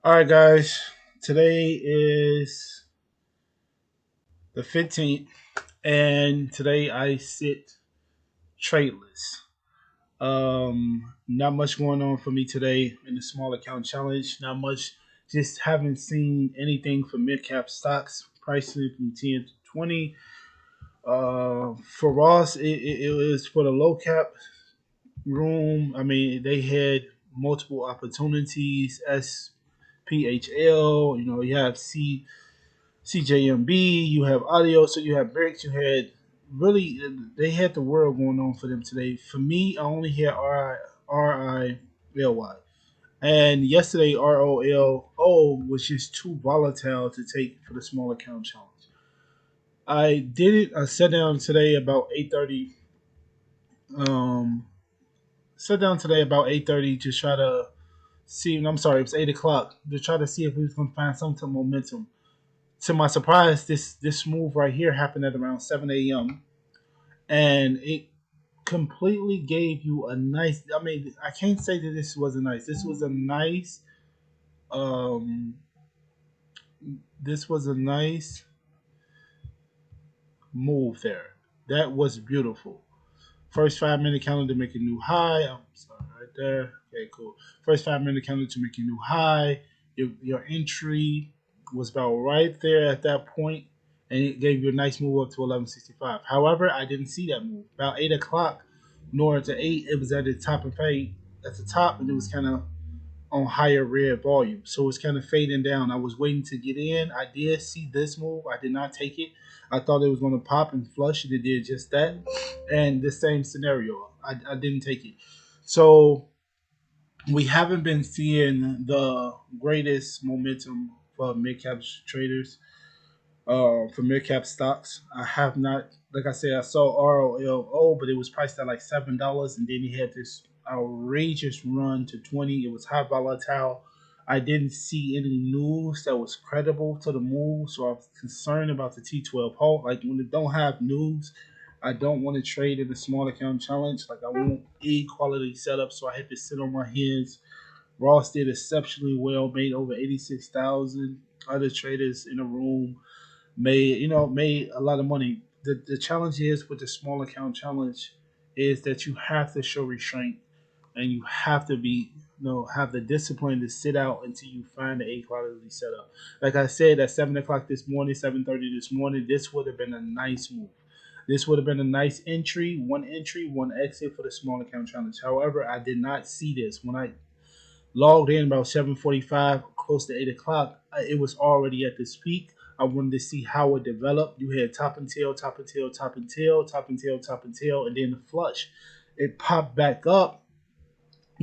All right, guys. Today is the 15th, and today I sit tradeless. Not much going on for me today in the small account challenge. Not much. Just haven't seen anything for mid cap stocks pricing from 10 to 20. For Ross, it was for the low cap room. I mean, they had multiple opportunities. SPHL, you have CJMB, you have audio, so you have bricks, you had really they had the world going on for them today. For me, I only had RILY. And yesterday ROLO was just too volatile to take for the small account challenge. I did it. I sat down today about 8:30. Um, sat down today about 8:30 to try to see. I'm sorry, it was 8 o'clock to try to see if we was gonna find some type of momentum. To my surprise, this move right here happened at around 7 a.m. and it completely gave you a nice. I mean, I can't say that this wasn't nice. This was a nice. Um, this was a nice move there. That was beautiful. First 5 minute counter to make a new high. I'm sorry, right there. Okay, cool. First 5 minute counter to make a new high. Your entry was about right there at that point, and it gave you a nice move up to 1165. However, I didn't see that move. About 8 o'clock, nor to 8, it was at the top and fade at the top, and it was kind of on higher red volume. So it was kind of fading down. I was waiting to get in. I did see this move. I did not take it. I thought it was going to pop and flush, and it did just that. And the same scenario, I didn't take it. So we haven't been seeing the greatest momentum for mid cap traders, for mid cap stocks. I have not, like I said, I saw ROLO, but it was priced at like $7, and then he had this outrageous run to 20. It was high volatile. I didn't see any news that was credible to the move, so I was concerned about the T12 halt. Like when it don't have news, I don't want to trade in a small account challenge. Like I want a quality setup, so I had to sit on my hands. Ross did exceptionally well, made over 86,000. Other traders in the room made a lot of money. The challenge is with the small account challenge is that you have to show restraint and you have to be have the discipline to sit out until you find the A quality setup. Like I said, at 7 o'clock this morning, 7:30 this morning, this would have been a nice move. This would have been a nice entry, one exit for the small account challenge. However, I did not see this when I logged in about 7:45, close to 8 o'clock. It was already at this peak. I wanted to see how it developed. You had top and tail, top and tail, top and tail, top and tail, top and tail, and then the flush. It popped back up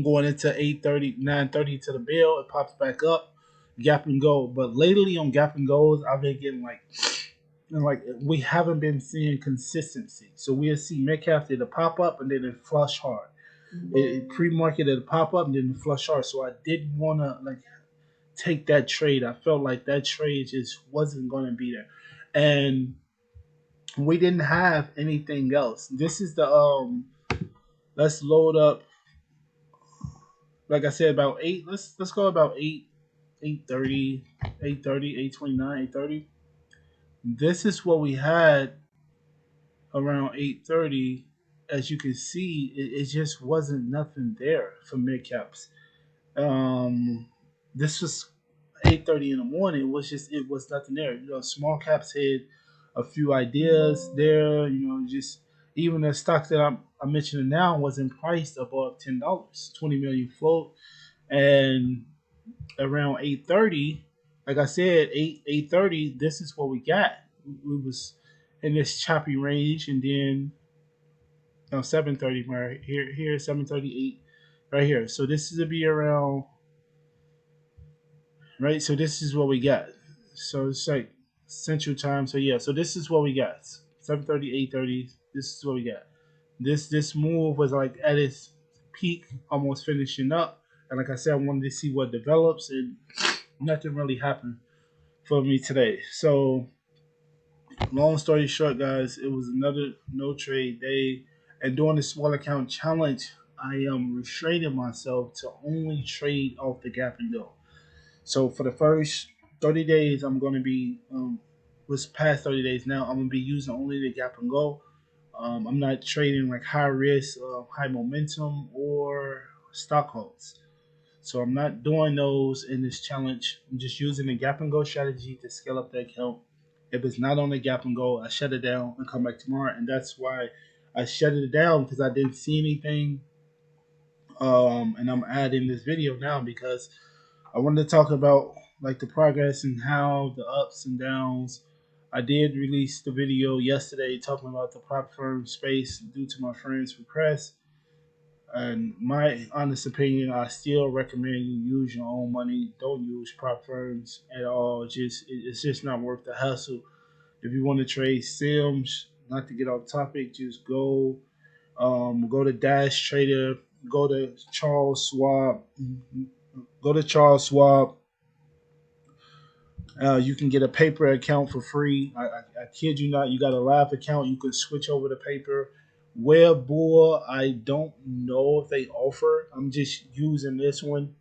going into 8:30, 9:30 to the bell. It pops back up, gap and go. But lately on gap and goes, I've been getting like we haven't been seeing consistency. So we'll see Metcalf did a pop up and then it flush hard. It pre-marketed a pop up and then it flush hard. So I didn't want to take that trade. I felt like that trade just wasn't going to be there, and we didn't have anything else. This is the Let's load up. Like I said, about eight. Let's go about 8:30, 8:30, 8:29, 8:30. This is what we had around 8:30. As you can see, it just wasn't nothing there for mid caps. This was 8:30 in the morning. It was nothing there. Small caps had a few ideas there. Just even the stock that I'm mentioning now wasn't priced above $10. 20 million float, and around 8:30, like I said, 8:30. This is what we got. We was in this choppy range, and then 7:30 right here 7:38 right here. So this is to be around right. So this is what we got. So it's like Central Time. So yeah. So this is what we got. 7:30, 8:30. This is what we got. This move was like at its peak, almost finishing up. And like I said, I wanted to see what develops, and nothing really happened for me today. So long story short, guys, it was another no trade day. And during the small account challenge, I am restraining myself to only trade off the gap and go. So for the first 30 days, I'm going to be, what's past 30 days now, I'm going to be using only the gap and go. I'm not trading like high risk, high momentum, or stock holds. So I'm not doing those in this challenge. I'm just using the gap and go strategy to scale up the account. If it's not on the gap and go, I shut it down and come back tomorrow. And that's why I shut it down, because I didn't see anything. And I'm adding this video now because I wanted to talk about like the progress and how the ups and downs. I did release the video yesterday talking about the prop firm space due to my friend's request. And my honest opinion, I still recommend you use your own money. Don't use prop firms at all. It's just not worth the hassle. If you want to trade Sims, not to get off topic, just go to Dash Trader, go to Charles Schwab, go to Charles Schwab. You can get a paper account for free. I kid you not. You got a live account. You can switch over to paper. Webbull, I don't know if they offer. I'm just using this one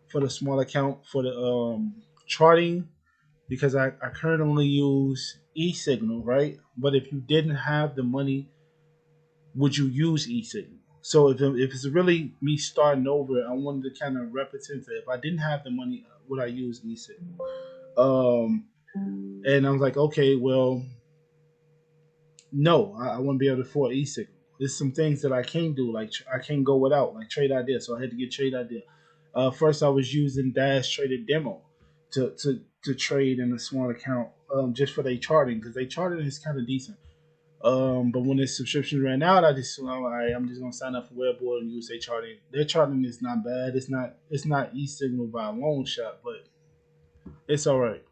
for the small account for the charting, because I currently use eSignal, right? But if you didn't have the money, would you use eSignal? So if it's really me starting over, I wanted to kind of represent it. If I didn't have the money, would I use eSignal? Um, and I was like, okay, well, no, I wouldn't be able to afford e-signal. There's some things that I can't do, like I can't go without, like Trade Idea. So I had to get Trade Idea. First, I was using Dash Trader Demo to trade in a small account, just for their charting, because they charting is kind of decent. But when the subscription ran out, I'm just gonna sign up for Webboard and use their charting. Their charting is not bad. It's not e-signal by a long shot, but it's all right.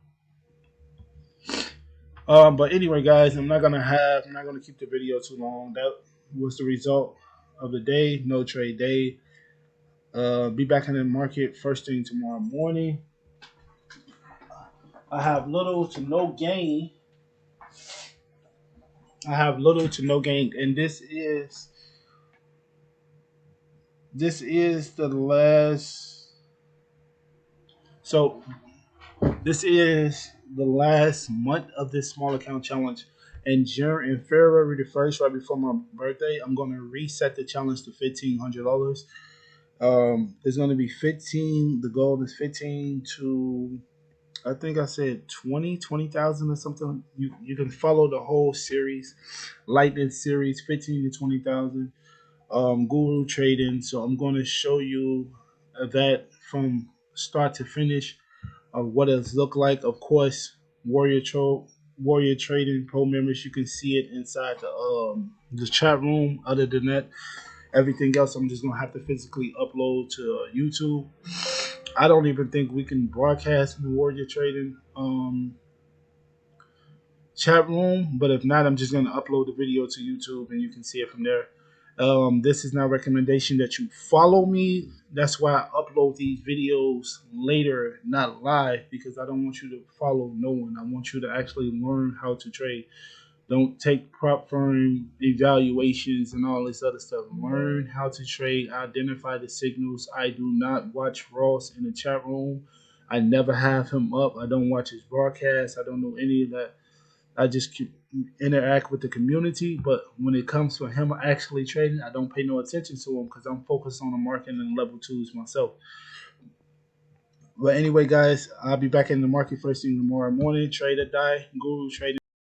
But anyway, guys, I'm not gonna keep the video too long. That was the result of the day, no trade day. Be back in the market first thing tomorrow morning. I have little to no gain. I have little to no gain, and this is the last. So this is the last month of this small account challenge. In February the first, right before my birthday, I'm gonna reset the challenge to $1,500. There's going to be 15. The goal is 15 to, I think I said 20,000 or something. You can follow the whole series, Lightning series, 15 to 20,000. Guru Trading. So I'm going to show you that from start to finish of what it's look like. Of course, Warrior Trading Pro members, you can see it inside the chat room. Other than that, everything else, I'm just gonna have to physically upload to YouTube. I don't even think we can broadcast in the Warrior Trading chat room, but if not, I'm just gonna upload the video to YouTube and you can see it from there. This is not a recommendation that you follow me. That's why I upload these videos later, not live, because I don't want you to follow no one. I want you to actually learn how to trade. Don't take prop firm evaluations and all this other stuff. Learn how to trade, identify the signals. I do not watch Ross in the chat room. I never have him up. I don't watch his broadcast. I don't know any of that. I just interact with the community. But when it comes to him actually trading, I don't pay no attention to him because I'm focused on the market and level twos myself. But anyway, guys, I'll be back in the market first thing tomorrow morning. Trade or die. Guru Trading.